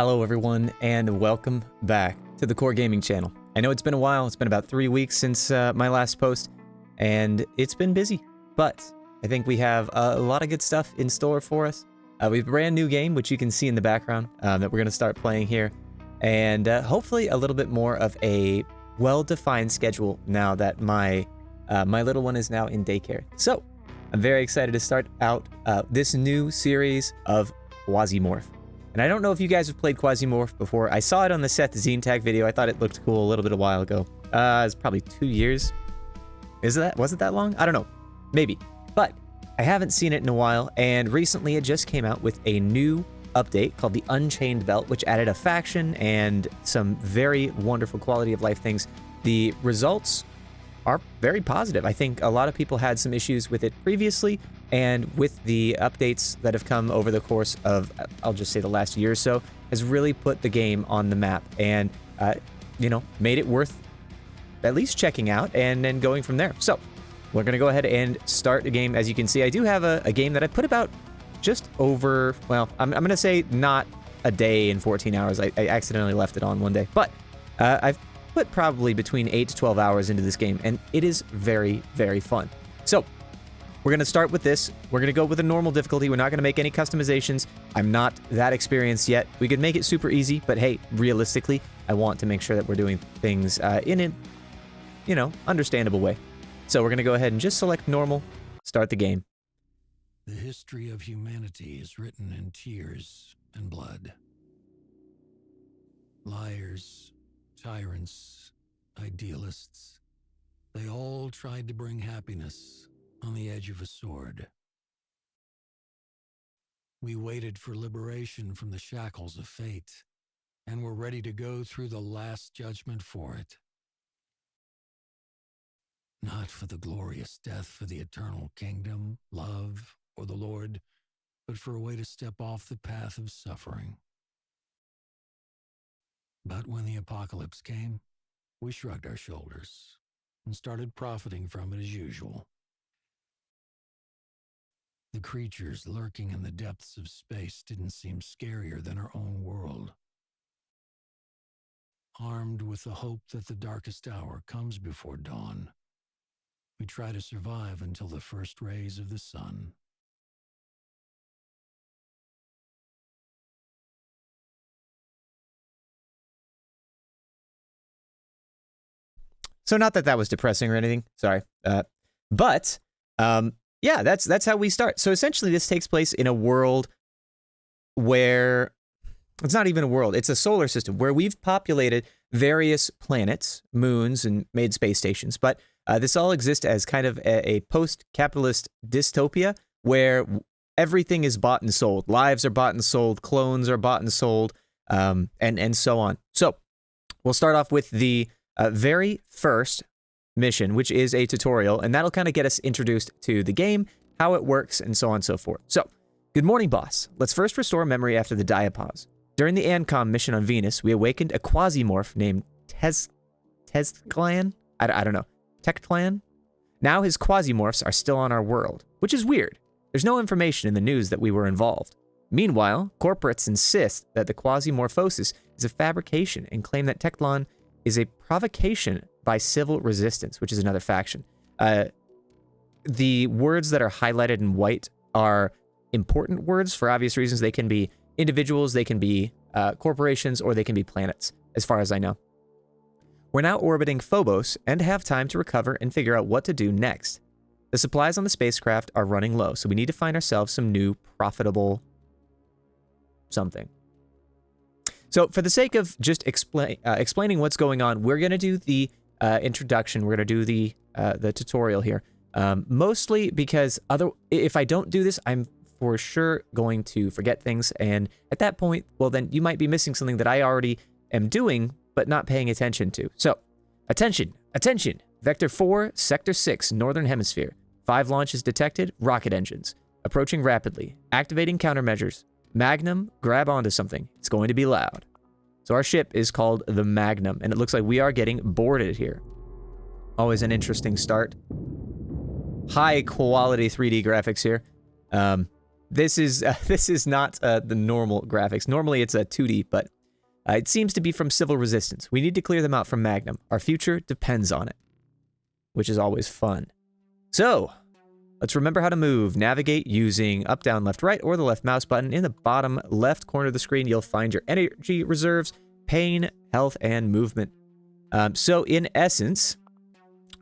Hello everyone, and welcome back to the Core Gaming channel. I know it's been a while, it's been about 3 weeks since my last post, and it's been busy, but I think we have a lot of good stuff in store for us. We have a brand new game, which you can see in the background, that we're going to start playing here, and hopefully a little bit more of a well-defined schedule now that my little one is now in daycare. So, I'm very excited to start out this new series of Quasimorph. And I don't know if you guys have played Quasimorph before. I saw it on the Seth Zine-Tag video. I thought it looked cool a little bit a while ago. It's probably 2 years. Was it that long? I don't know. Maybe. But I haven't seen it in a while, and recently it just came out with a new update called the Unchained Belt, which added a faction and some very wonderful quality of life things. The results are very positive. I think a lot of people had some issues with it previously, and with the updates that have come over the course of, I'll just say the last year or so, has really put the game on the map and, made it worth at least checking out and then going from there. So, we're going to go ahead and start the game. As you can see, I do have a game that I put about just over, well, I'm going to say not a day and 14 hours. I accidentally left it on one day. But I've put probably between 8 to 12 hours into this game, and it is very, very fun. So, we're going to start with this. We're going to go with a normal difficulty. We're not going to make any customizations. I'm not that experienced yet. We could make it super easy, but hey, realistically, I want to make sure that we're doing things in an, understandable way. So we're going to go ahead and just select normal, start the game. The history of humanity is written in tears and blood. Liars, tyrants, idealists, they all tried to bring happiness on the edge of a sword. We waited for liberation from the shackles of fate, and were ready to go through the last judgment for it. Not for the glorious death for the eternal kingdom, love, or the Lord, but for a way to step off the path of suffering. But when the apocalypse came, we shrugged our shoulders and started profiting from it as usual. The creatures lurking in the depths of space didn't seem scarier than our own world. Armed with the hope that the darkest hour comes before dawn, we try to survive until the first rays of the sun. So not that was depressing or anything, sorry. Yeah, that's how we start. So essentially this takes place in a world where, it's not even a world, it's a solar system where we've populated various planets, moons, and made space stations. But this all exists as kind of a post-capitalist dystopia where everything is bought and sold. Lives are bought and sold, clones are bought and sold, and so on. So we'll start off with the very first mission, which is a tutorial, and that'll kind of get us introduced to the game, how it works, and so on and so forth. So, good morning, boss. Let's first restore memory after the diapause. During the Ancom mission on Venus, we awakened a Quasimorph named Tezclan? I don't know. Tectlan? Now his Quasimorphs are still on our world, which is weird. There's no information in the news that we were involved. Meanwhile, corporates insist that the Quasimorphosis is a fabrication and claim that Tectlan is a provocation by civil resistance, which is another faction. The words that are highlighted in white are important words for obvious reasons. They can be individuals, they can be corporations, or they can be planets, as far as I know. We're now orbiting Phobos and have time to recover and figure out what to do next. The supplies on the spacecraft are running low, so we need to find ourselves some new profitable something. So for the sake of just explaining what's going on, we're going to do the introduction. We're going to do the tutorial here. Mostly because if I don't do this, I'm for sure going to forget things. And at that point, well, then you might be missing something that I already am doing, but not paying attention to. So, attention. Vector 4, Sector 6, Northern Hemisphere. 5 launches detected, rocket engines. Approaching rapidly. Activating countermeasures. Magnum, grab onto something. It's going to be loud. So our ship is called the Magnum, and it looks like we are getting boarded here. Always an interesting start. High quality 3D graphics here. this is not the normal graphics. Normally it's a 2D, but it seems to be from Civil Resistance. We need to clear them out from Magnum. Our future depends on it, which is always fun. So, let's remember how to move. Navigate using up, down, left, right, or the left mouse button. In the bottom left corner of the screen, you'll find your energy reserves, pain, health, and movement. So in essence,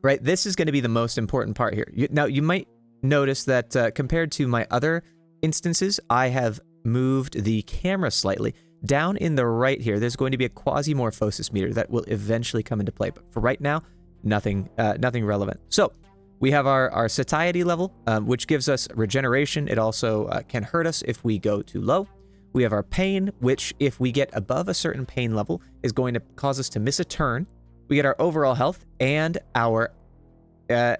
right, this is going to be the most important part here. Now, you might notice that compared to my other instances, I have moved the camera slightly. Down in the right here, there's going to be a Quasimorphosis meter that will eventually come into play. But for right now, nothing relevant. So we have our satiety level, which gives us regeneration. It also can hurt us if we go too low. We have our pain, which if we get above a certain pain level is going to cause us to miss a turn. We get our overall health and our, I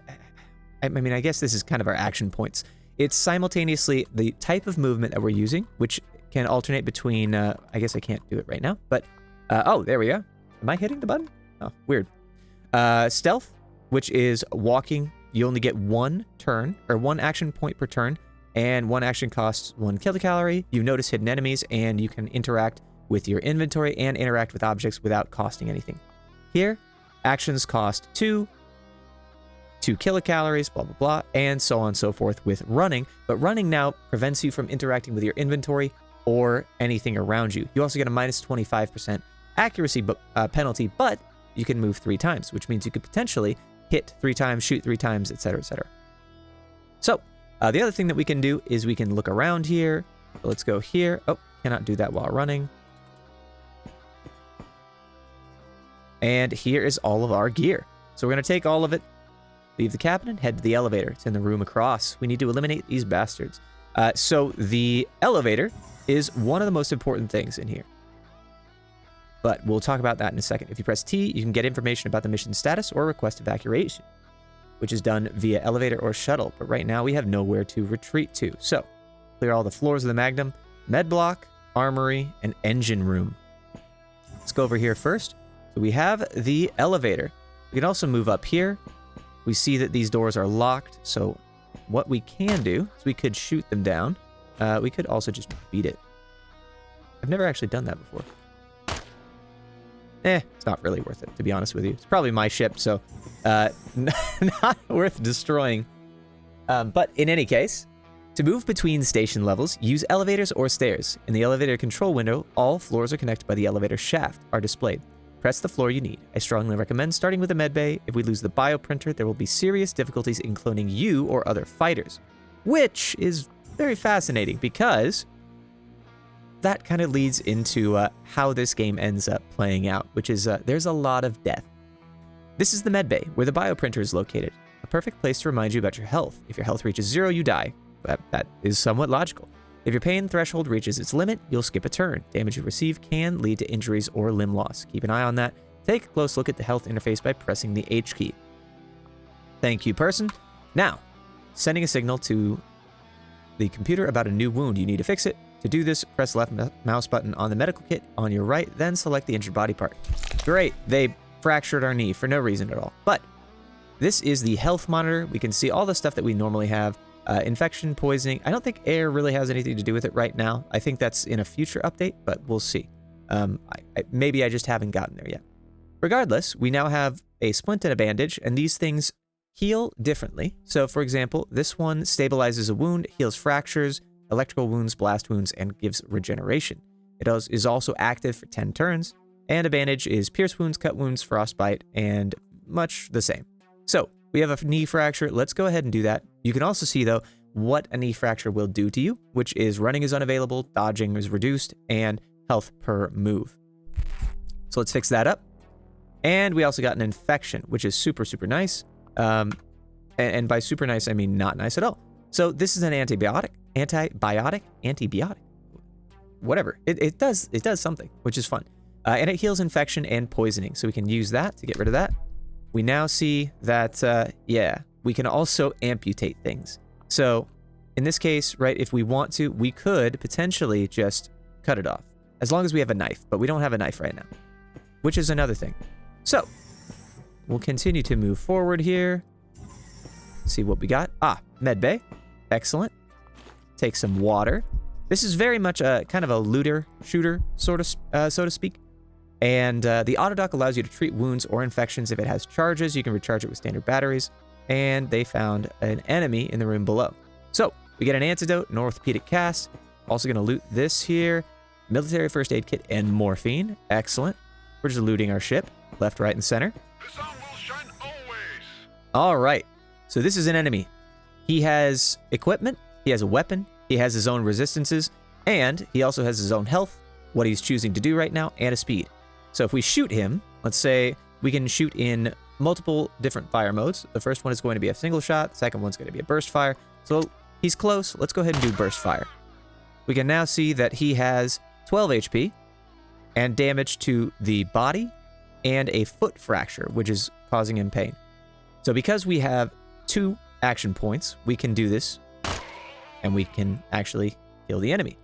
mean, I guess this is kind of our action points. It's simultaneously the type of movement that we're using, which can alternate between, I guess I can't do it right now, but, oh, there we go. Am I hitting the button? Oh, weird. Stealth, which is walking. You only get one turn, or one action point per turn, and one action costs 1 kilocalorie. You notice hidden enemies, and you can interact with your inventory and interact with objects without costing anything. Here, actions cost 2 kilocalories, blah, blah, blah, and so on and so forth with running. But running now prevents you from interacting with your inventory or anything around you. You also get a minus 25% accuracy penalty, but you can move 3 times, which means you could potentially hit 3 times, shoot 3 times, etc., etc. So, the other thing that we can do is we can look around here. Let's go here. Oh, cannot do that while running. And here is all of our gear. So we're going to take all of it, leave the cabin, and head to the elevator. It's in the room across. We need to eliminate these bastards. So the elevator is one of the most important things in here. But we'll talk about that in a second. If you press T, you can get information about the mission status or request evacuation, which is done via elevator or shuttle. But right now we have nowhere to retreat to. So clear all the floors of the Magnum, med block, armory, and engine room. Let's go over here first. So we have the elevator. We can also move up here. We see that these doors are locked. So what we can do is we could shoot them down. We could also just beat it. I've never actually done that before. It's not really worth it, to be honest with you. It's probably my ship, so not worth destroying. But in any case, to move between station levels, use elevators or stairs. In the elevator control window, all floors are connected by the elevator shaft are displayed. Press the floor you need. I strongly recommend starting with a medbay. If we lose the bioprinter, there will be serious difficulties in cloning you or other fighters, which is very fascinating because that kind of leads into how this game ends up playing out, which is there's a lot of death. This is the medbay, where the bioprinter is located. A perfect place to remind you about your health. If your health reaches 0, you die. That is somewhat logical. If your pain threshold reaches its limit, you'll skip a turn. Damage you receive can lead to injuries or limb loss. Keep an eye on that. Take a close look at the health interface by pressing the H key. Thank you, person. Now, sending a signal to the computer about a new wound. You need to fix it. To do this, press left mouse button on the medical kit on your right, then select the injured body part. Great, they fractured our knee for no reason at all. But this is the health monitor. We can see all the stuff that we normally have. Infection, poisoning. I don't think air really has anything to do with it right now. I think that's in a future update, but we'll see. Maybe I just haven't gotten there yet. Regardless, we now have a splint and a bandage, and these things heal differently. So, for example, this one stabilizes a wound, heals fractures, electrical wounds, blast wounds, and gives regeneration. It is also active for 10 turns, and a bandage is pierce wounds, cut wounds, frostbite, and much the same. So, we have a knee fracture. Let's go ahead and do that. You can also see, though, what a knee fracture will do to you, which is running is unavailable, dodging is reduced, and health per move. So let's fix that up. And we also got an infection, which is super, super nice. And by super nice, I mean not nice at all. So this is an antibiotic, whatever. It does something, which is fun. And it heals infection and poisoning. So we can use that to get rid of that. We now see that, we can also amputate things. So in this case, right, if we want to, we could potentially just cut it off as long as we have a knife, but we don't have a knife right now, which is another thing. So we'll continue to move forward here. See what we got. Med bay. Excellent. take some water. This is very much a kind of a looter shooter sort of, so to speak. And the auto dock allows you to treat wounds or infections. If it has charges, you can recharge it with standard batteries. And they found an enemy in the room below. So we get an antidote, an orthopedic cast. Also going to loot this here. Military first aid kit and morphine. Excellent. We're just looting our ship. Left, right, and center. The sun will shine always. All right. So this is an enemy. He has equipment. He has a weapon. He has his own resistances. And he also has his own health, what he's choosing to do right now, and a speed. So if we shoot him, let's say we can shoot in multiple different fire modes. The first one is going to be a single shot. The second one's going to be a burst fire. So he's close. Let's go ahead and do burst fire. We can now see that he has 12 HP and damage to the body and a foot fracture, which is causing him pain. So because we have 2 action points, we can do this and we can actually kill the enemy.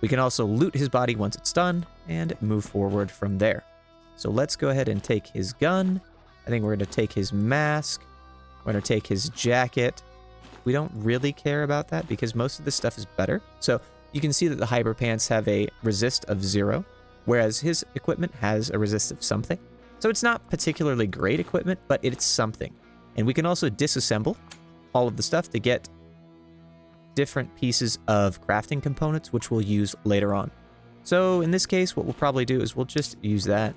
We can also loot his body once it's done and move forward from there. So let's go ahead and take his gun. I think we're going to take his mask. We're going to take his jacket. We don't really care about that because most of this stuff is better. So you can see that the hyper pants have a resist of 0, whereas his equipment has a resist of something. So it's not particularly great equipment, but it's something. And we can also disassemble all of the stuff to get different pieces of crafting components, which we'll use later on. So in this case, what we'll probably do is we'll just use that.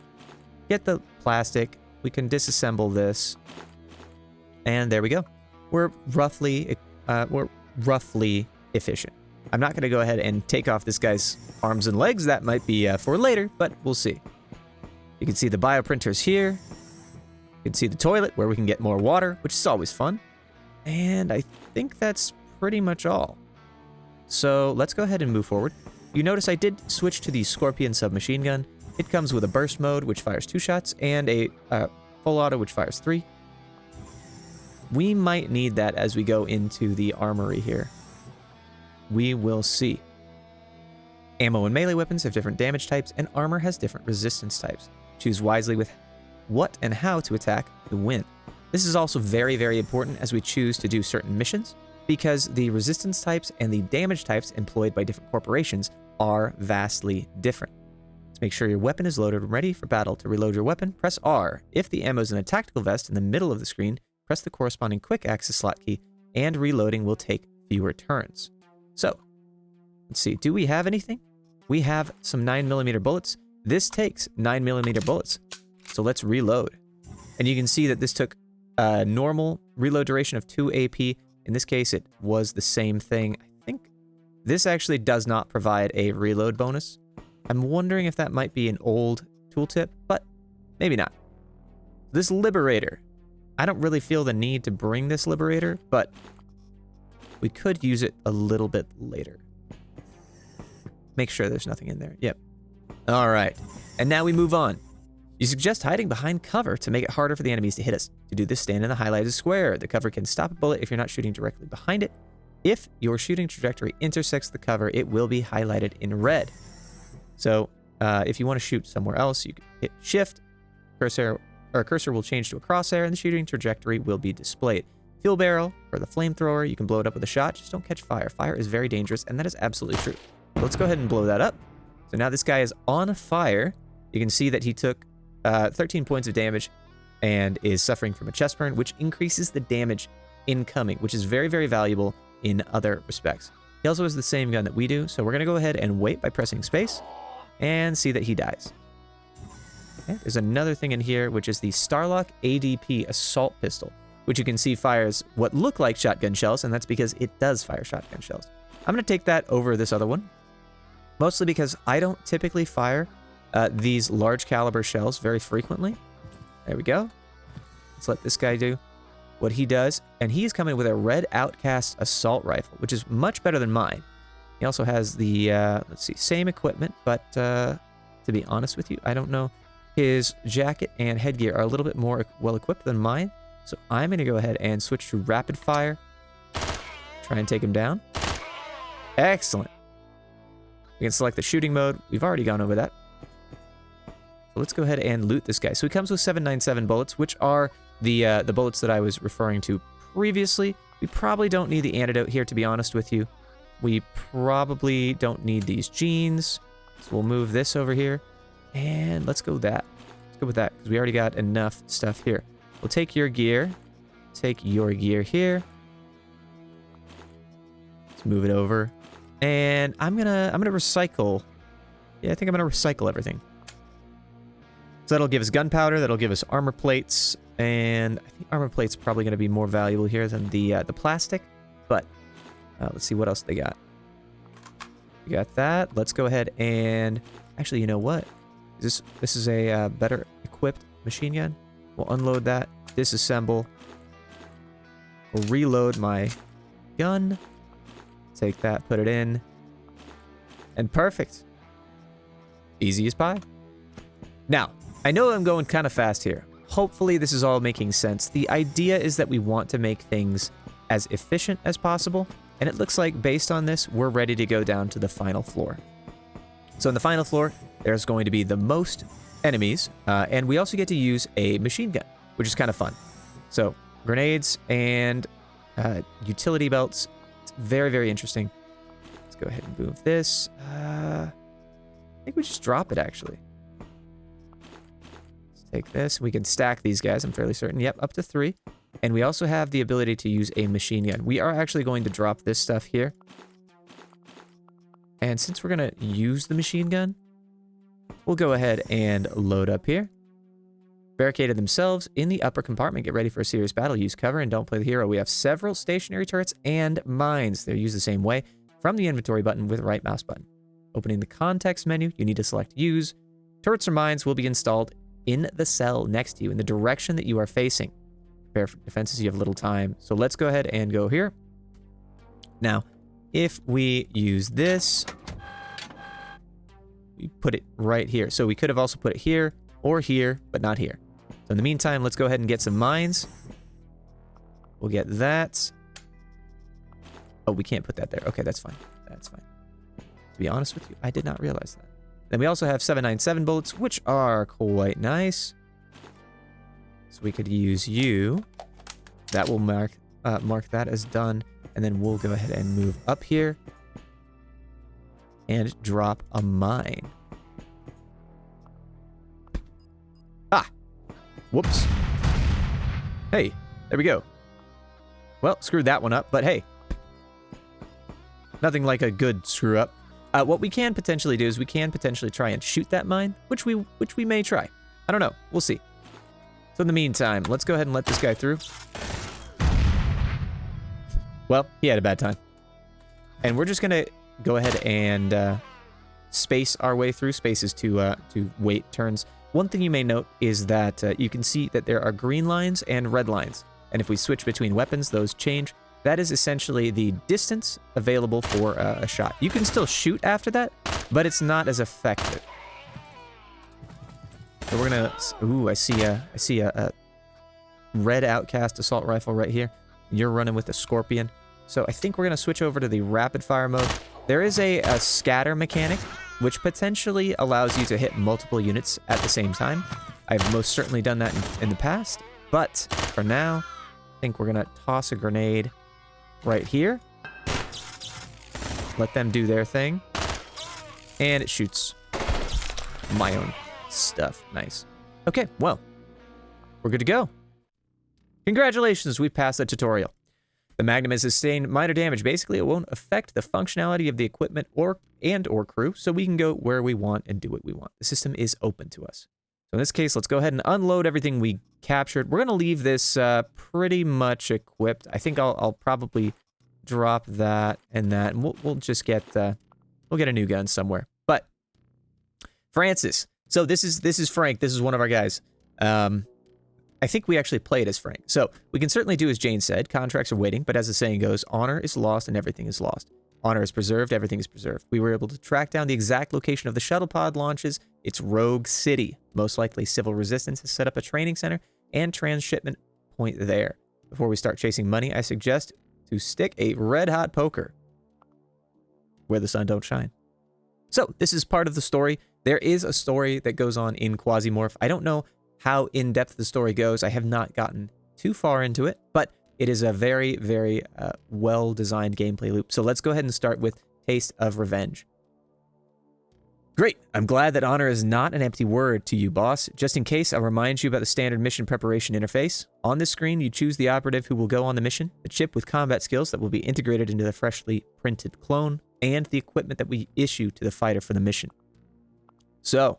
Get the plastic. We can disassemble this. And there we go. We're roughly efficient. I'm not going to go ahead and take off this guy's arms and legs. That might be for later, but we'll see. You can see the bioprinters here. You can see the toilet where we can get more water, which is always fun. And I think that's pretty much all. So let's go ahead and move forward. You notice I did switch to the Scorpion submachine gun. It comes with a burst mode, which fires 2 shots, and a full auto, which fires 3. We might need that as we go into the armory here. We will see. Ammo and melee weapons have different damage types, and armor has different resistance types. Choose wisely with what and how to attack to win. This is also very, very important as we choose to do certain missions, because the resistance types and the damage types employed by different corporations are vastly different. To make sure your weapon is loaded and ready for battle. To reload your weapon, press R. If the ammo is in a tactical vest in the middle of the screen, press the corresponding quick access slot key, and reloading will take fewer turns. So, let's see, do we have anything? We have some 9mm bullets. This takes 9mm bullets. So let's reload. And you can see that this took a normal reload duration of 2 AP. In this case, it was the same thing. I think this actually does not provide a reload bonus. I'm wondering if that might be an old tooltip, but maybe not. This Liberator. I don't really feel the need to bring this Liberator, but we could use it a little bit later. Make sure there's nothing in there. Yep. All right. And now we move on. You suggest hiding behind cover to make it harder for the enemies to hit us. To do this, stand in the highlighted square. The cover can stop a bullet if you're not shooting directly behind it. If your shooting trajectory intersects the cover, it will be highlighted in red. So if you want to shoot somewhere else, you can hit Shift. Cursor will change to a crosshair, and the shooting trajectory will be displayed. Fuel barrel or the flamethrower, you can blow it up with a shot. Just don't catch fire. Fire is very dangerous, and that is absolutely true. So let's go ahead and blow that up. So now this guy is on fire. You can see that he took 13 points of damage and is suffering from a chest burn, which increases the damage incoming, which is very, very valuable in other respects. He also has the same gun that we do, so we're going to go ahead and wait by pressing space and see that he dies. Okay, there's another thing in here, which is the Starlock ADP Assault Pistol, which you can see fires what look like shotgun shells, and that's because it does fire shotgun shells. I'm going to take that over this other one, mostly because I don't typically fire these large caliber shells very frequently. There we go. Let's let this guy do what he does. And he's coming with a Red Outcast assault rifle, which is much better than mine. He also has the, let's see, same equipment, but to be honest with you, I don't know. His jacket and headgear are a little bit more well-equipped than mine. So I'm going to go ahead and switch to rapid fire. Try and take him down. Excellent. We can select the shooting mode. We've already gone over that. So let's go ahead and loot this guy. So he comes with 797 bullets, which are the bullets that I was referring to previously. We probably don't need the antidote here, to be honest with you. We probably don't need these jeans. So we'll move this over here. And let's go that. Let's go with that, because we already got enough stuff here. We'll take your gear. Take your gear here. Let's move it over. And I'm gonna recycle. Yeah, I think I'm gonna recycle everything. So that'll give us gunpowder, that'll give us armor plates, and I think armor plates probably gonna be more valuable here than the plastic. But let's see what else they got. We got that. Let's go ahead and actually, you know what? This is a better equipped machine gun. We'll unload that, disassemble. We'll reload my gun. Take that, put it in, and perfect. Easy as pie. Now, I know I'm going kind of fast here. Hopefully this is all making sense. The idea is that we want to make things as efficient as possible, and it looks like based on this, we're ready to go down to the final floor. So in the final floor, there's going to be the most enemies, and we also get to use a machine gun, which is kind of fun. So grenades and utility belts. It's very, very interesting. Let's go ahead and move this. I think we just drop it, actually. Let's take this. We can stack these guys, I'm fairly certain. Yep, up to 3. And we also have the ability to use a machine gun. We are actually going to drop this stuff here. And since we're going to use the machine gun, we'll go ahead and load up here. Barricaded themselves in the upper compartment. Get ready for a serious battle. Use cover and don't play the hero. We have several stationary turrets and mines. They're used the same way from the inventory button with right mouse button. Opening the context menu, you need to select use. Turrets or mines will be installed in the cell next to you in the direction that you are facing. Prepare for defenses. You have little time. So let's go ahead and go here. Now, if we use this, we put it right here. So we could have also put it here or here, but not here. So in the meantime, let's go ahead and get some mines. We'll get that. Oh, we can't put that there. Okay, that's fine. That's fine. To be honest with you, I did not realize that. Then we also have 797 bullets, which are quite nice. So we could use you. That will mark that as done. And then we'll go ahead and move up here and drop a mine. Ah! Whoops. Hey, there we go. Well, screwed that one up, but hey. Nothing like a good screw up. What we can potentially do is we can potentially try and shoot that mine, which we may try. I don't know. We'll see. So in the meantime, let's go ahead and let this guy through. Well, he had a bad time. And we're just going to go ahead and space our way through. Spaces to wait turns. One thing you may note is that you can see that there are green lines and red lines. And if we switch between weapons, those change. That is essentially the distance available for a shot. You can still shoot after that, but it's not as effective. So we're gonna. Ooh, I see a red outcast assault rifle right here. You're running with the Scorpion. So I think we're gonna switch over to the rapid fire mode. There is a scatter mechanic, which potentially allows you to hit multiple units at the same time. I've most certainly done that in the past, but for now, I think we're gonna toss a grenade right here. Let them do their thing. And it shoots my own stuff. Nice. Okay, well, we're good to go. Congratulations, we passed the tutorial. The Magnum has sustained minor damage. Basically, it won't affect the functionality of the equipment or crew, so we can go where we want and do what we want. The system is open to us. So in this case, let's go ahead and unload everything we captured. We're going to leave this pretty much equipped. I think I'll probably drop that and that, and we'll just get we'll get a new gun somewhere. But Francis, so this is Frank. This is one of our guys. I think we actually played as Frank. So we can certainly do as Jane said. Contracts are waiting, but as the saying goes, honor is lost and everything is lost. Honor is preserved, everything is preserved. We were able to track down the exact location of the shuttle pod launches. It's Rogue City. Most likely Civil Resistance has set up a training center and transshipment point there. Before we start chasing money, I suggest to stick a red-hot poker where the sun don't shine. So this is part of the story. There is a story that goes on in Quasimorph. I don't know how in-depth the story goes. I have not gotten too far into it, but it is a very, very well-designed gameplay loop. So let's go ahead and start with Taste of Revenge. Great. I'm glad that honor is not an empty word to you, boss. Just in case, I'll remind you about the standard mission preparation interface. On this screen, you choose the operative who will go on the mission, the chip with combat skills that will be integrated into the freshly printed clone, and the equipment that we issue to the fighter for the mission. So,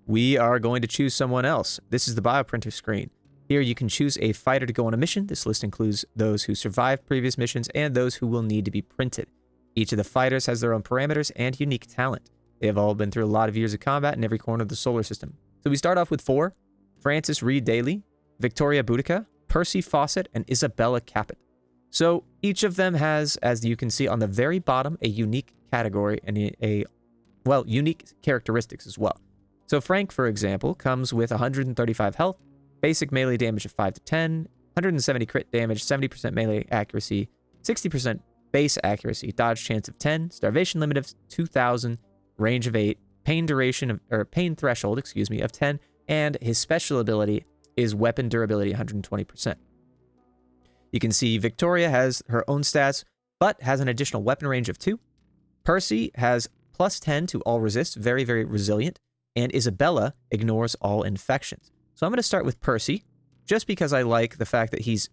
we are going to choose someone else. This is the bioprinter screen. Here you can choose a fighter to go on a mission. This list includes those who survived previous missions and those who will need to be printed. Each of the fighters has their own parameters and unique talent. They have all been through a lot of years of combat in every corner of the solar system. So we start off with 4. Francis Reed Daly, Victoria Boudica, Percy Fawcett, and Isabella Caput. So each of them has, as you can see on the very bottom, a unique category and unique characteristics as well. So Frank, for example, comes with 135 health, basic melee damage of 5 to 10, 170 crit damage, 70% melee accuracy, 60% base accuracy, dodge chance of 10, starvation limit of 2,000, range of 8, pain threshold, of 10, and his special ability is weapon durability 120%. You can see Victoria has her own stats, but has an additional weapon range of 2. Percy has plus 10 to all resist, very, very resilient, and Isabella ignores all infections. So I'm going to start with Percy, just because I like the fact that he's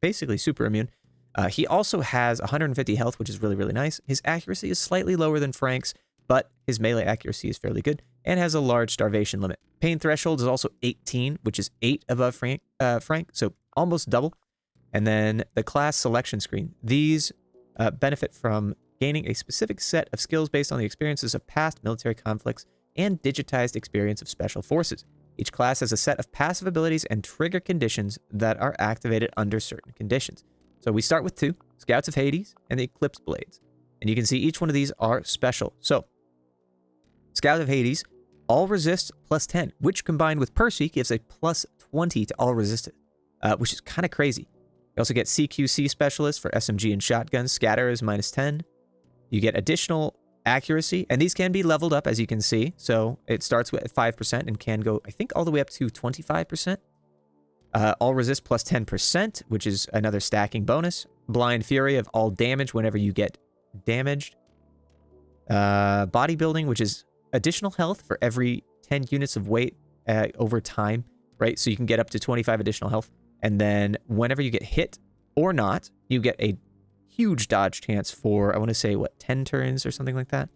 basically super immune. He also has 150 health, which is really, really nice. His accuracy is slightly lower than Frank's, but his melee accuracy is fairly good, and has a large starvation limit. Pain threshold is also 18, which is 8 above Frank, so almost double. And then the class selection screen. These benefit from gaining a specific set of skills based on the experiences of past military conflicts and digitized experience of special forces. Each class has a set of passive abilities and trigger conditions that are activated under certain conditions. So we start with 2, Scouts of Hades and the Eclipse Blades. And you can see each one of these are special. So, Scout of Hades, all resist plus 10, which combined with Percy gives a plus 20 to all resisted, which is kind of crazy. You also get CQC Specialist for SMG and shotguns. Scatter is minus 10. You get additional accuracy, and these can be leveled up, as you can see. So it starts with 5% and can go, I think, all the way up to 25%. All resist plus 10%, which is another stacking bonus. Blind Fury of all damage whenever you get damaged. Bodybuilding, which is additional health for every 10 units of weight over time, right? So you can get up to 25 additional health. And then whenever you get hit or not, you get a huge dodge chance for, I want to say, 10 turns or something like that.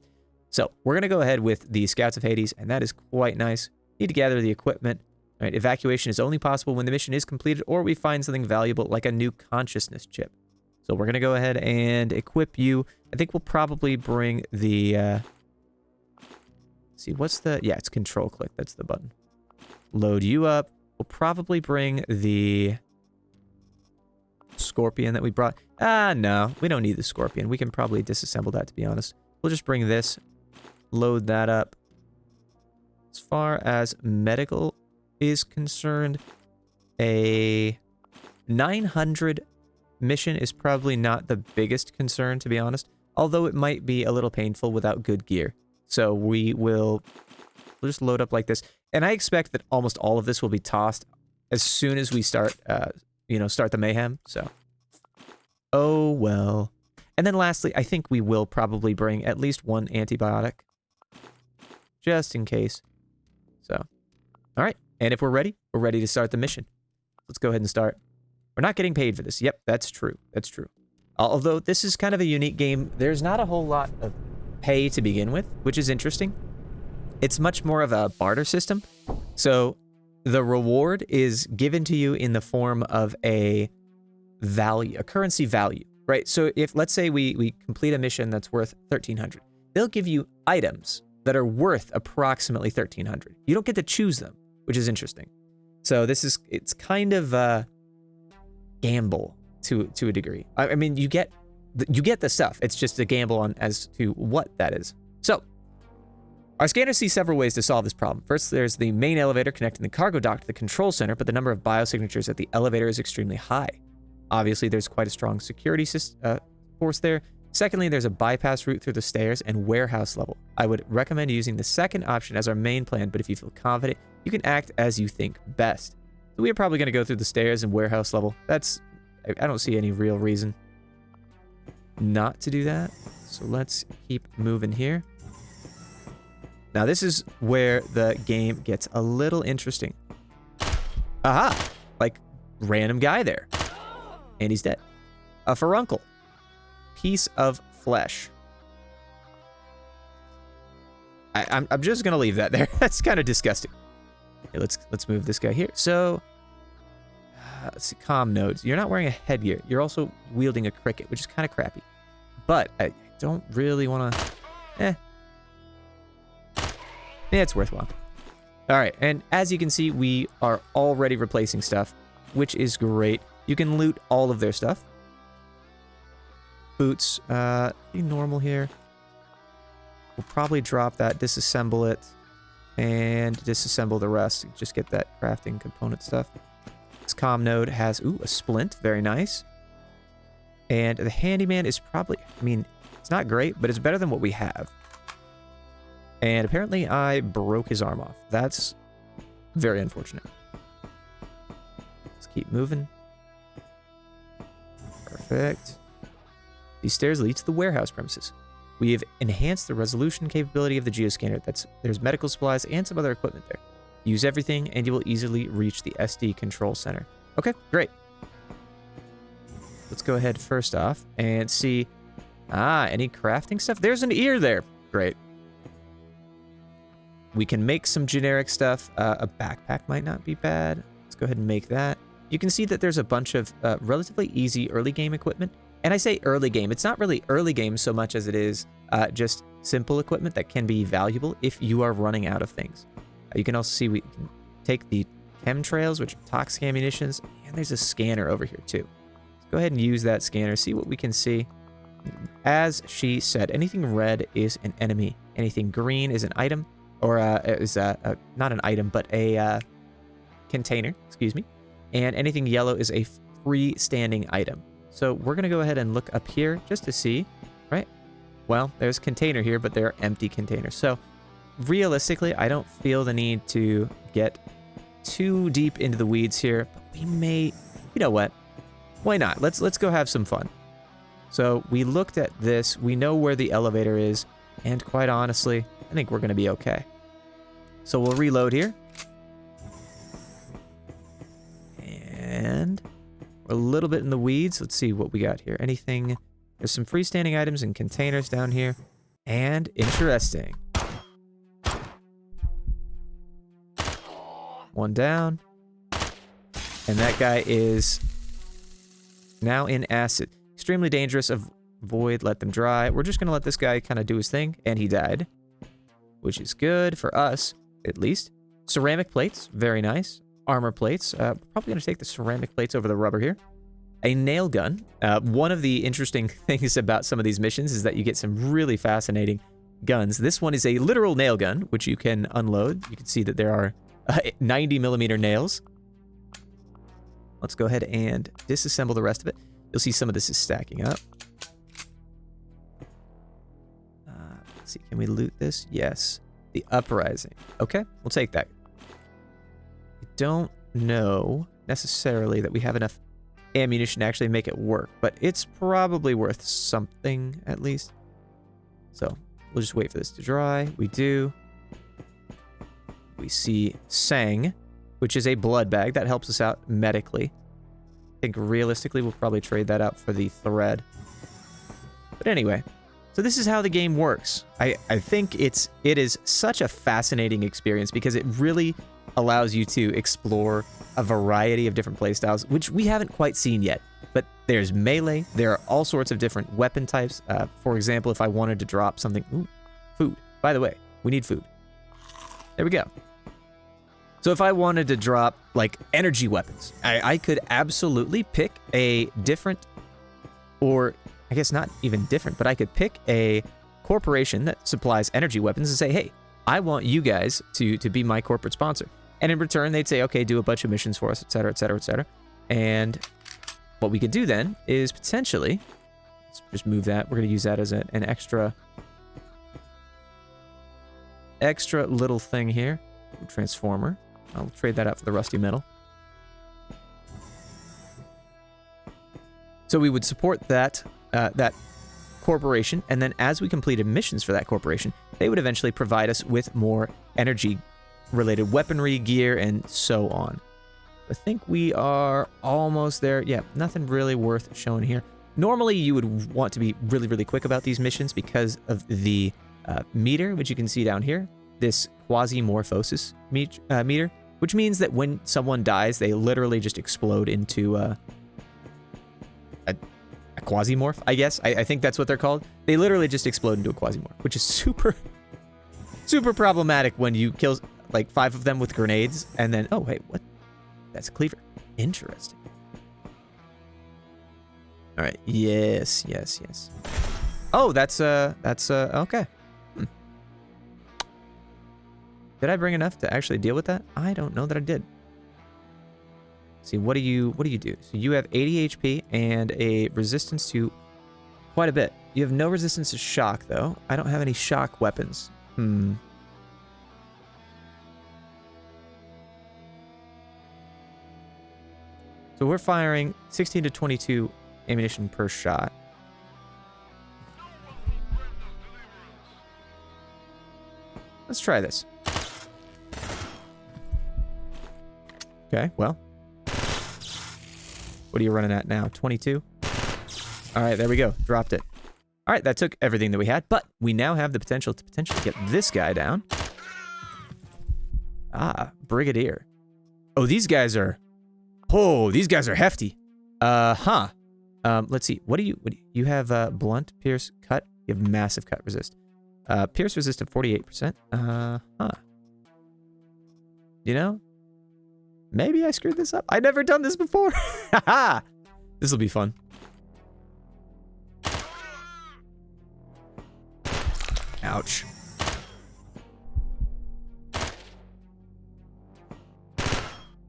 So we're going to go ahead with the Scouts of Hades, and that is quite nice. Need to gather the equipment. Right? Evacuation is only possible when the mission is completed or we find something valuable like a new consciousness chip. So we're going to go ahead and equip you. I think we'll probably bring the... see, what's the... Yeah, it's control click. That's the button. Load you up. We'll probably bring the Scorpion that we brought. No, we don't need the Scorpion. We can probably disassemble that, to be honest. We'll just bring this. Load that up. As far as medical is concerned, a 900 mission is probably not the biggest concern, to be honest, although it might be a little painful without good gear. So we'll just load up like this, and I expect that almost all of this will be tossed as soon as we start the mayhem. So, oh well. And then lastly, I think we will probably bring at least 1 antibiotic, just in case. So, all right. And if we're ready to start the mission. Let's go ahead and start. We're not getting paid for this. Yep, that's true. That's true. Although this is kind of a unique game, there's not a whole lot of pay to begin with, which is interesting. It's much more of a barter system. So the reward is given to you in the form of a value, a currency value, right? So if, let's say we complete a mission that's worth 1,300, they'll give you items that are worth approximately 1,300. You don't get to choose them, which is interesting. So it's kind of a gamble to a degree. I mean, you get the stuff. It's just a gamble on as to what that is. So our scanners see several ways to solve this problem. First, there's the main elevator connecting the cargo dock to the control center, but the number of biosignatures at the elevator is extremely high. Obviously, there's quite a strong security force there. Secondly, there's a bypass route through the stairs and warehouse level. I would recommend using the second option as our main plan, but if you feel confident, you can act as you think best. So we are probably going to go through the stairs and warehouse level. That's I don't see any real reason not to do that. So let's keep moving here. Now this is where the game gets a little interesting. Aha! Like, random guy there. And he's dead. A furuncle. Piece of flesh. I'm just gonna leave that there. That's kind of disgusting. Okay, let's move this guy here. So, let's see, comm nodes. You're not wearing a headgear. You're also wielding a cricket, which is kind of crappy. But I don't really want to. It's worthwhile. All right, and as you can see, we are already replacing stuff, which is great. You can loot all of their stuff. Boots, pretty normal here. We'll probably drop that, disassemble it, and disassemble the rest. Just get that crafting component stuff. This comm node has, a splint, very nice. And the handyman is probably, it's not great, but it's better than what we have. And apparently I broke his arm off. That's very unfortunate. Let's keep moving. Perfect. These stairs lead to the warehouse premises. We have enhanced the resolution capability of the geoscanner. There's medical supplies and some other equipment there. Use everything and you will easily reach the SD control center. Okay, great. Let's go ahead first off and see, any crafting stuff? There's an ear there. Great. We can make some generic stuff. A backpack might not be bad. Let's go ahead and make that. You can see that there's a bunch of relatively easy early game equipment. And I say early game. It's not really early game so much as it is just simple equipment that can be valuable if you are running out of things. You can also see we can take the chemtrails, which are toxic ammunitions, and there's a scanner over here too. Let's go ahead and use that scanner, see what we can see. As she said, anything red is an enemy. Anything green is an item. Or is not an item, but a container, excuse me. And anything yellow is a freestanding item. So we're going to go ahead and look up here just to see, right? Well, there's a container here, but they're empty containers. So realistically, I don't feel the need to get too deep into the weeds here. But we may, you know what? Why not? Let's go have some fun. So we looked at this. We know where the elevator is. And quite honestly, I think we're going to be okay. So we'll reload here. And we're a little bit in the weeds. Let's see what we got here. Anything? There's some freestanding items and containers down here. And interesting. One down. And that guy is now in acid. Extremely dangerous. Avoid, let them dry. We're just going to let this guy kind of do his thing. And he died. Which is good for us, at least. Ceramic plates, very nice. Armor plates, probably going to take the ceramic plates over the rubber here. A nail gun. One of the interesting things about some of these missions is that you get some really fascinating guns. This one is a literal nail gun, which you can unload. You can see that there are 90mm nails. Let's go ahead and disassemble the rest of it. You'll see some of this is stacking up. Let's see, can we loot this? Yes. The uprising. Okay, we'll take that. I don't know necessarily that we have enough ammunition to actually make it work, but it's probably worth something at least. So we'll just wait for this to dry. We do. We see Sang, which is a blood bag that helps us out medically. I think realistically we'll probably trade that out for the thread. But anyway. So this is how the game works. I think it is such a fascinating experience because it really allows you to explore a variety of different playstyles, which we haven't quite seen yet. But there's melee, there are all sorts of different weapon types. For example, if I wanted to drop something, food. By the way, we need food. There we go. So if I wanted to drop like energy weapons, I could absolutely pick a different, or I guess not even different, but I could pick a corporation that supplies energy weapons and say, hey, I want you guys to be my corporate sponsor. And in return, they'd say, okay, do a bunch of missions for us, et cetera, et cetera, et cetera. And what we could do then is potentially, let's just move that. We're going to use that as an extra little thing here. Transformer. I'll trade that out for the rusty metal. So we would support that that corporation, and then as we completed missions for that corporation, they would eventually provide us with more energy-related weaponry, gear, and so on. I think we are almost there. Yeah, nothing really worth showing here. Normally, you would want to be really, really quick about these missions because of the meter, which you can see down here, this Quasimorphosis meter, which means that when someone dies, they literally just explode into a Quasimorph, I guess. I think that's what they're called. They literally just explode into a Quasimorph, which is super, super problematic when you kill like 5 of them with grenades, and then, oh, wait, what? That's a cleaver. Interesting. All right. Yes, yes, yes. Oh, that's okay. Did I bring enough to actually deal with that? I don't know that I did. Let's see, what do you do? So you have 80 HP and a resistance to quite a bit. You have no resistance to shock, though. I don't have any shock weapons. So we're firing 16 to 22 ammunition per shot. Let's try this. Okay, well. What are you running at now? 22? All right, there we go. Dropped it. All right, that took everything that we had, but we now have the potential to potentially get this guy down. Ah, Brigadier. Oh, these guys are hefty. Let's see. What do you have? Blunt, pierce, cut. You have massive cut resist. Pierce resist of 48%. You know, maybe I screwed this up. I've never done this before. Haha. This will be fun. Ouch.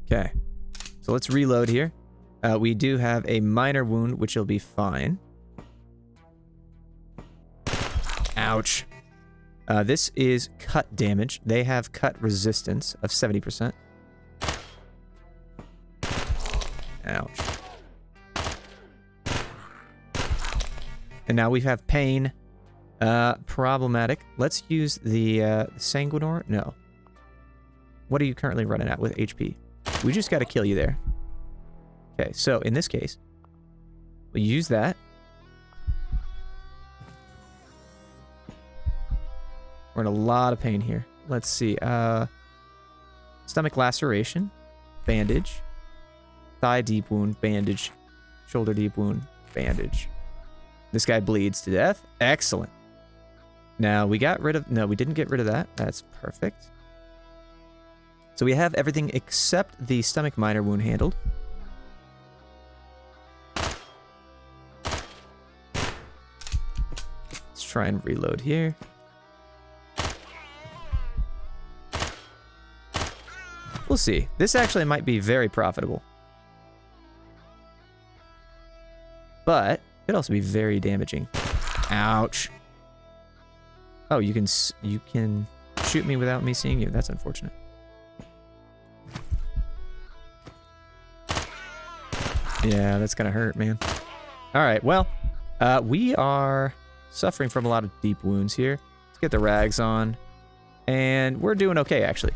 Okay. So let's reload here. We do have a minor wound, which will be fine. Ouch. This is cut damage. They have cut resistance of 70%. Ouch. And now we have pain. Problematic. Let's use the Sanguinor. No. What are you currently running at with HP? We just got to kill you there. Okay, so in this case, we'll use that. We're in a lot of pain here. Let's see. Stomach laceration, bandage, thigh deep wound, bandage, shoulder deep wound, bandage. This guy bleeds to death. Excellent. Now we got rid of, no, we didn't get rid of that. That's perfect. So we have everything except the stomach minor wound handled. Let's try and reload here. We'll see. This actually might be very profitable. But it could also be very damaging. Ouch. Oh, you can shoot me without me seeing you. That's unfortunate. Yeah, that's gonna hurt, man. All right, well, we are suffering from a lot of deep wounds here. Let's get the rags on, and we're doing okay, actually.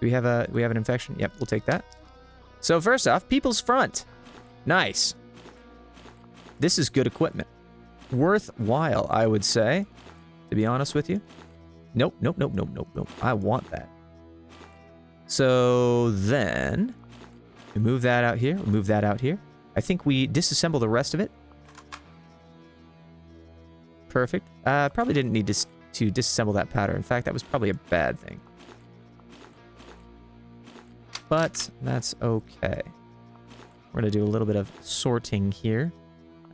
Do we have an infection? Yep, we'll take that. So first off, People's Front. Nice. This is good equipment. Worthwhile, I would say, to be honest with you. Nope, nope, nope, nope, nope, nope. I want that. So then, we move that out here. We move that out here. I think we disassemble the rest of it. Perfect. Probably didn't need to disassemble that powder. In fact, that was probably a bad thing. But that's okay. We're going to do a little bit of sorting here.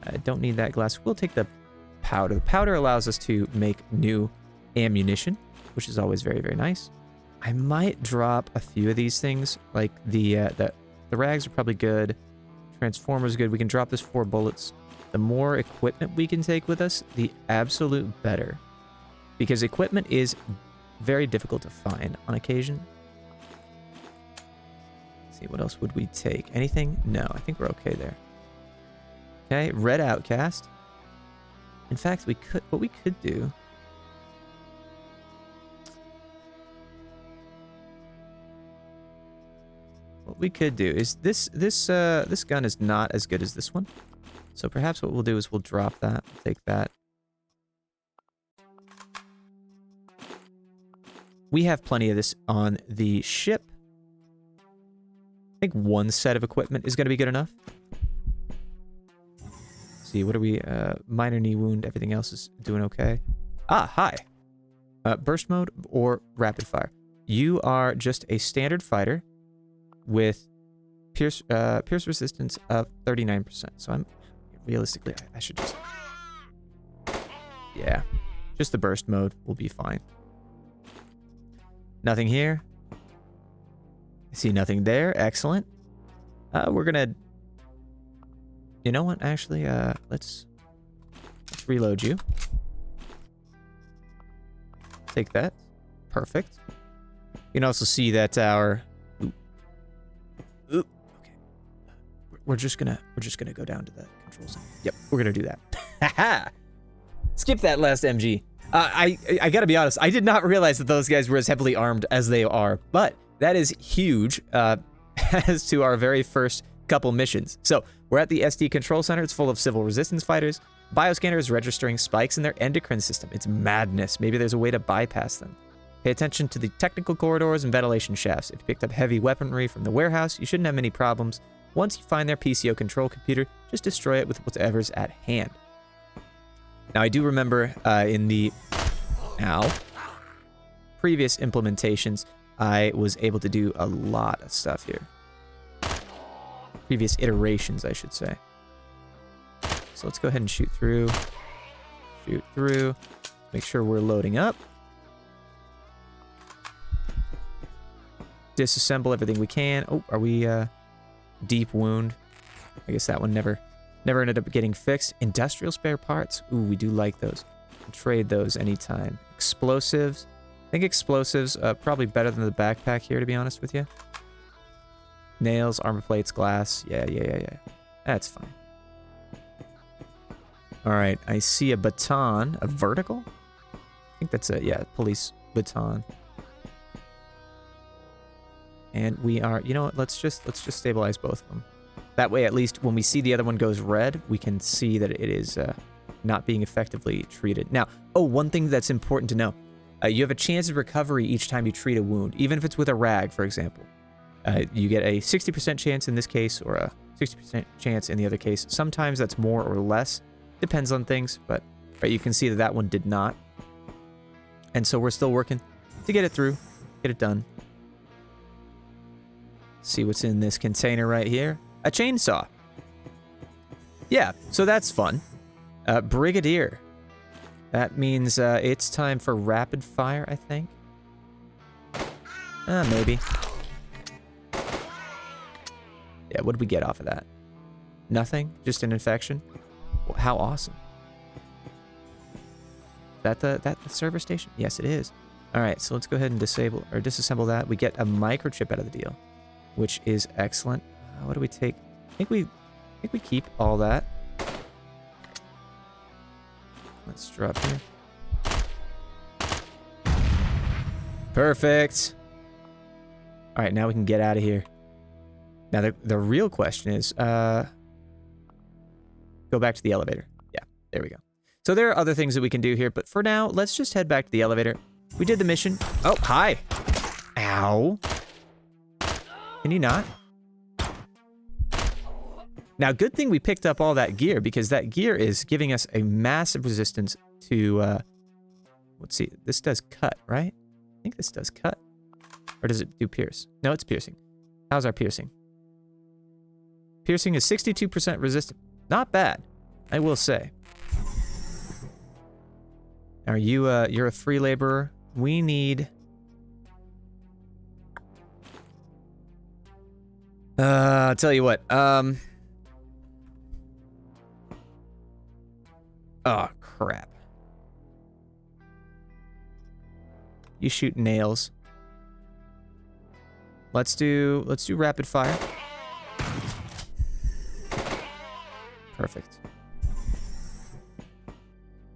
I don't need that glass. We'll take the powder. The powder allows us to make new ammunition, which is always very, very nice. I might drop a few of these things, like the rags are probably good. Transformer's good. We can drop this 4 bullets. The more equipment we can take with us, the absolute better. Because equipment is very difficult to find on occasion. Let's see, what else would we take? Anything? No, I think we're okay there. Okay, red outcast. In fact, what we could do. What we could do is this gun is not as good as this one. So perhaps what we'll do is we'll drop that, take that. We have plenty of this on the ship. I think one set of equipment is going to be good enough. Let's see, what are we? Minor knee wound. Everything else is doing okay. Ah, hi. Burst mode or rapid fire. You are just a standard fighter with pierce resistance of 39%. So I'm realistically, I should just, yeah, just the burst mode will be fine. Nothing here. I see nothing there. Excellent. We're gonna, you know what? Actually, let's reload you. Take that. Perfect. You can also see that our. Oop. Okay. We're just gonna go down to the control center. Yep, we're gonna do that. Haha. Skip that last MG. I gotta be honest. I did not realize that those guys were as heavily armed as they are, but that is huge. As to our very first couple missions. So we're at the SD control center. It's full of civil resistance fighters. Bioscanner is registering spikes in their endocrine system. It's madness. Maybe there's a way to bypass them. Pay attention to the technical corridors and ventilation shafts. If you picked up heavy weaponry from the warehouse, you shouldn't have many problems. Once you find their PCO control computer, just destroy it with whatever's at hand. Now, I do remember in the previous implementations, I was able to do a lot of stuff here. Previous iterations, I should say. So let's go ahead and shoot through. Shoot through. Make sure we're loading up. Disassemble everything we can. Oh, are we deep wound? I guess that one never ended up getting fixed. Industrial spare parts. Ooh, we do like those. We'll trade those anytime. Explosives. I think explosives probably better than the backpack here, to be honest with you. Nails, armor plates, glass. Yeah. That's fine. All right, I see a baton, a vertical. I think that's a police baton. And we are, you know what? Let's just stabilize both of them. That way, at least when we see the other one goes red, we can see that it is not being effectively treated. Now, one thing that's important to know. You have a chance of recovery each time you treat a wound, even if it's with a rag, for example. You get a 60% chance in this case, or a 60% chance in the other case. Sometimes that's more or less. Depends on things, but right, you can see that that one did not. And so we're still working to get it through, get it done. See what's in this container right here. A chainsaw. Yeah, so that's fun. Brigadier. That means it's time for rapid fire, I think. Maybe. Yeah, what did we get off of that? Nothing? Just an infection? Well, how awesome. That the server station? Yes, it is. All right, so let's go ahead and disassemble that. We get a microchip out of the deal, which is excellent. What do we take? I think we keep all that. Let's drop here. Perfect. All right, now we can get out of here. Now the real question is, go back to the elevator. Yeah, there we go. So there are other things that we can do here, but for now, let's just head back to the elevator. We did the mission. Oh, hi. Ow. Can you not? Now, good thing we picked up all that gear, because that gear is giving us a massive resistance to, let's see, this does cut, right? I think this does cut. Or does it do pierce? No, it's piercing. How's our piercing? Piercing is 62% resistant. Not bad, I will say. Are you, you're a free laborer? We need... I'll tell you what, oh, crap. You shoot nails. Let's do rapid fire. Perfect.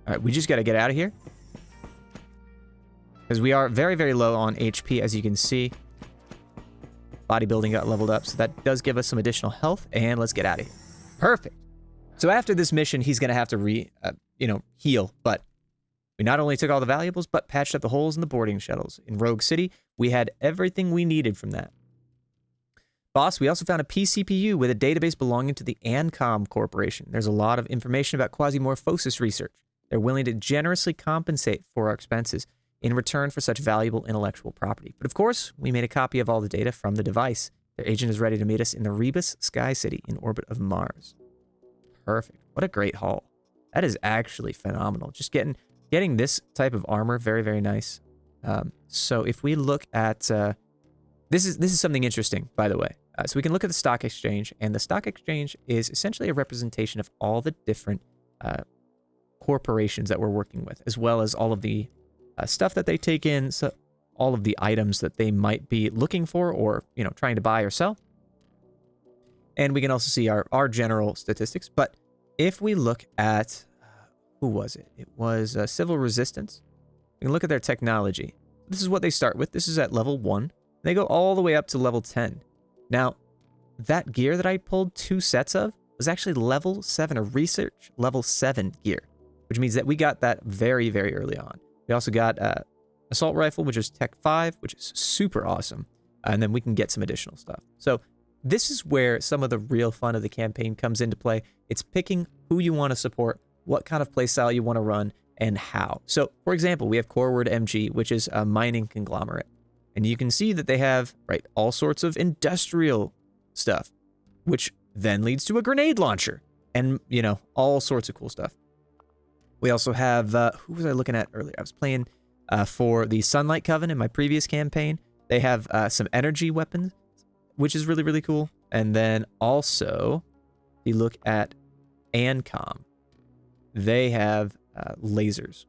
All right, we just got to get out of here. Because we are very, very low on HP, as you can see. Bodybuilding got leveled up, so that does give us some additional health. And let's get out of here. Perfect. So after this mission, he's going to have to heal. But we not only took all the valuables, but patched up the holes in the boarding shuttles. In Rogue City, we had everything we needed from that. Boss, we also found a PCPU with a database belonging to the Ancom Corporation. There's a lot of information about Quasimorphosis research. They're willing to generously compensate for our expenses in return for such valuable intellectual property. But of course, we made a copy of all the data from the device. Their agent is ready to meet us in the Rebus Sky City in orbit of Mars. Perfect. What a great haul. That is actually phenomenal. Just getting this type of armor, very, very nice. So if we look at... this is something interesting, by the way. So we can look at the stock exchange, and the stock exchange is essentially a representation of all the different corporations that we're working with, as well as all of the stuff that they take in, so all of the items that they might be looking for or, trying to buy or sell. And we can also see our general statistics. But if we look at, who was it? It was Civil Resistance. We can look at their technology. This is what they start with. This is at level 1. They go all the way up to level 10. Now, that gear that I pulled 2 sets of was actually level 7, a research level 7 gear, which means that we got that very, very early on. We also got assault rifle, which is tech 5, which is super awesome. And then we can get some additional stuff. So this is where some of the real fun of the campaign comes into play. It's picking who you want to support, what kind of playstyle you want to run, and how. So, for example, we have Coreward MG, which is a mining conglomerate. And you can see that they have, all sorts of industrial stuff, which then leads to a grenade launcher and, all sorts of cool stuff. We also have, who was I looking at earlier? I was playing for the Sunlight Coven in my previous campaign. They have some energy weapons, which is really, really cool. And then also, if you look at Ancom, they have lasers.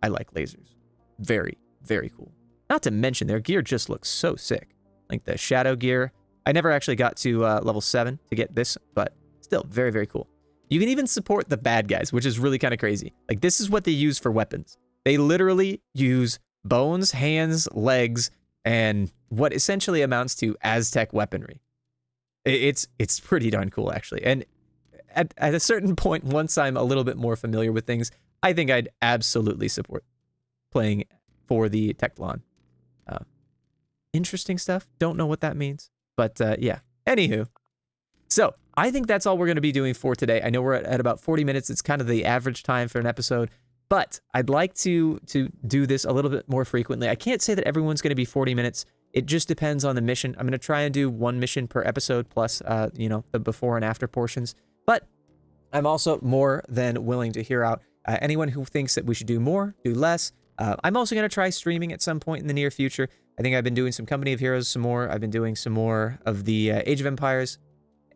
I like lasers. Very, very cool. Not to mention, their gear just looks so sick. Like the shadow gear. I never actually got to level 7 to get this, but still, very, very cool. You can even support the bad guys, which is really kind of crazy. Like, this is what they use for weapons. They literally use bones, hands, legs, and what essentially amounts to Aztec weaponry. It's pretty darn cool, actually. And at a certain point, once I'm a little bit more familiar with things, I think I'd absolutely support playing for the Teclon. Interesting stuff. Don't know what that means. But yeah. Anywho. So, I think that's all we're going to be doing for today. I know we're at about 40 minutes. It's kind of the average time for an episode. But I'd like to do this a little bit more frequently. I can't say that everyone's going to be 40 minutes. It just depends on the mission. I'm going to try and do 1 mission per episode plus, the before and after portions. But I'm also more than willing to hear out anyone who thinks that we should do more, do less. I'm also going to try streaming at some point in the near future. I think I've been doing some Company of Heroes some more. I've been doing some more of the Age of Empires.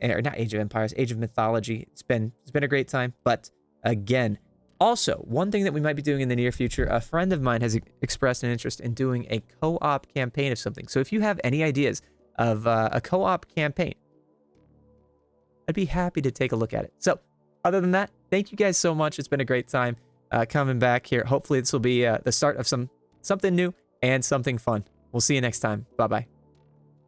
Or not Age of Empires, Age of Mythology. It's been a great time. But again, also, one thing that we might be doing in the near future, a friend of mine has expressed an interest in doing a co-op campaign of something. So if you have any ideas of a co-op campaign, I'd be happy to take a look at it. So other than that, thank you guys so much. It's been a great time coming back here. Hopefully this will be the start of something new and something fun. We'll see you next time. Bye-bye.